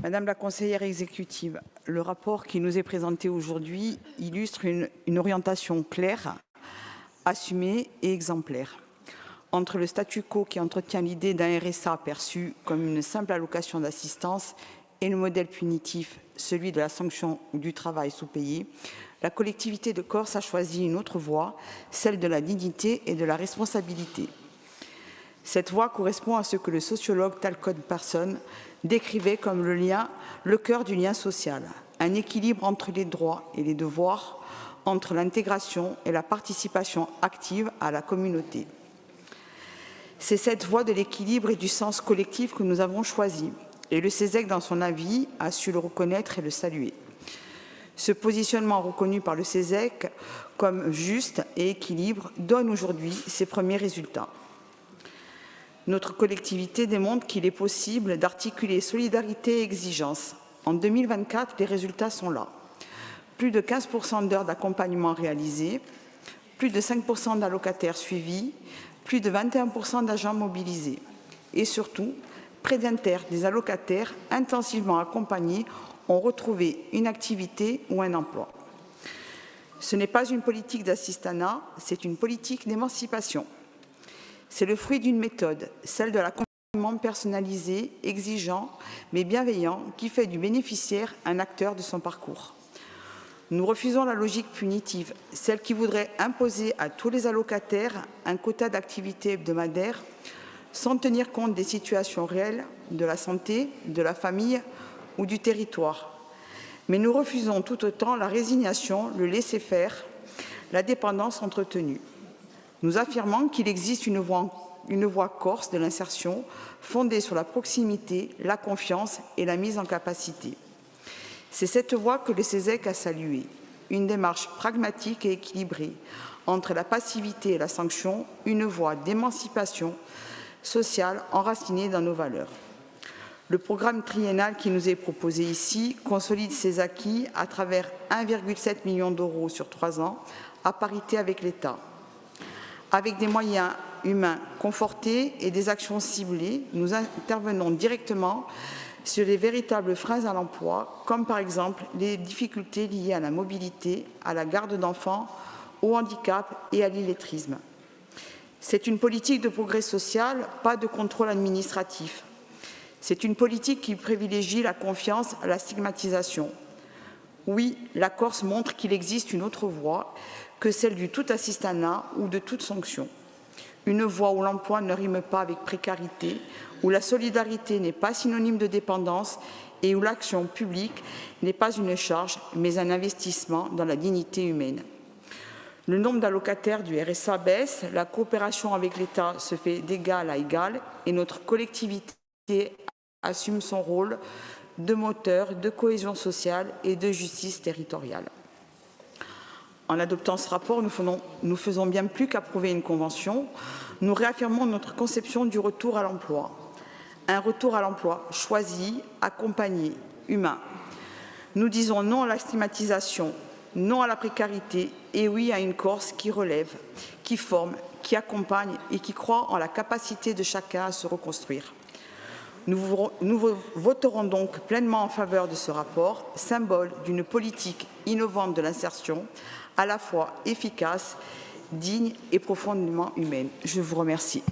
Madame la conseillère exécutive, le rapport qui nous est présenté aujourd'hui illustre une orientation claire, assumée et exemplaire. Entre le statu quo qui entretient l'idée d'un RSA perçu comme une simple allocation d'assistance et le modèle punitif, celui de la sanction ou du travail sous-payé, la collectivité de Corse a choisi une autre voie, celle de la dignité et de la responsabilité. Cette voie correspond à ce que le sociologue Talcott Parsons décrivait comme le cœur du lien social, un équilibre entre les droits et les devoirs, entre l'intégration et la participation active à la communauté. C'est cette voie de l'équilibre et du sens collectif que nous avons choisie, et le CESEC, dans son avis, a su le reconnaître et le saluer. Ce positionnement reconnu par le CESEC comme juste et équilibre donne aujourd'hui ses premiers résultats. Notre collectivité démontre qu'il est possible d'articuler solidarité et exigence. En 2024, les résultats sont là. Plus de 15% d'heures d'accompagnement réalisées, plus de 5% d'allocataires suivis, plus de 21% d'agents mobilisés. Et surtout, près d'un tiers des allocataires intensivement accompagnés ont retrouvé une activité ou un emploi. Ce n'est pas une politique d'assistanat, c'est une politique d'émancipation. C'est le fruit d'une méthode, celle de l'accompagnement personnalisé, exigeant, mais bienveillant, qui fait du bénéficiaire un acteur de son parcours. Nous refusons la logique punitive, celle qui voudrait imposer à tous les allocataires un quota d'activité hebdomadaire sans tenir compte des situations réelles de la santé, de la famille ou du territoire. Mais nous refusons tout autant la résignation, le laisser-faire, la dépendance entretenue. Nous affirmons qu'il existe une voie corse de l'insertion fondée sur la proximité, la confiance et la mise en capacité. C'est cette voie que le CESEC a saluée, une démarche pragmatique et équilibrée entre la passivité et la sanction, une voie d'émancipation sociale enracinée dans nos valeurs. Le programme triennal qui nous est proposé ici consolide ces acquis à travers 1,7 million d'euros sur 3 ans, à parité avec l'État. Avec des moyens humains confortés et des actions ciblées, nous intervenons directement sur les véritables freins à l'emploi, comme par exemple les difficultés liées à la mobilité, à la garde d'enfants, au handicap et à l'illettrisme. C'est une politique de progrès social, pas de contrôle administratif. C'est une politique qui privilégie la confiance à la stigmatisation. Oui, la Corse montre qu'il existe une autre voie que celle du tout assistanat ou de toute sanction. Une voie où l'emploi ne rime pas avec précarité, où la solidarité n'est pas synonyme de dépendance et où l'action publique n'est pas une charge, mais un investissement dans la dignité humaine. Le nombre d'allocataires du RSA baisse, la coopération avec l'État se fait d'égal à égal et notre collectivité assume son rôle de moteur de cohésion sociale et de justice territoriale. En adoptant ce rapport, nous faisons bien plus qu'approuver une convention. Nous réaffirmons notre conception du retour à l'emploi. Un retour à l'emploi choisi, accompagné, humain. Nous disons non à la stigmatisation, non à la précarité et oui à une Corse qui relève, qui forme, qui accompagne et qui croit en la capacité de chacun à se reconstruire. Nous voterons donc pleinement en faveur de ce rapport, symbole d'une politique innovante de l'insertion, à la fois efficace, digne et profondément humaine. Je vous remercie.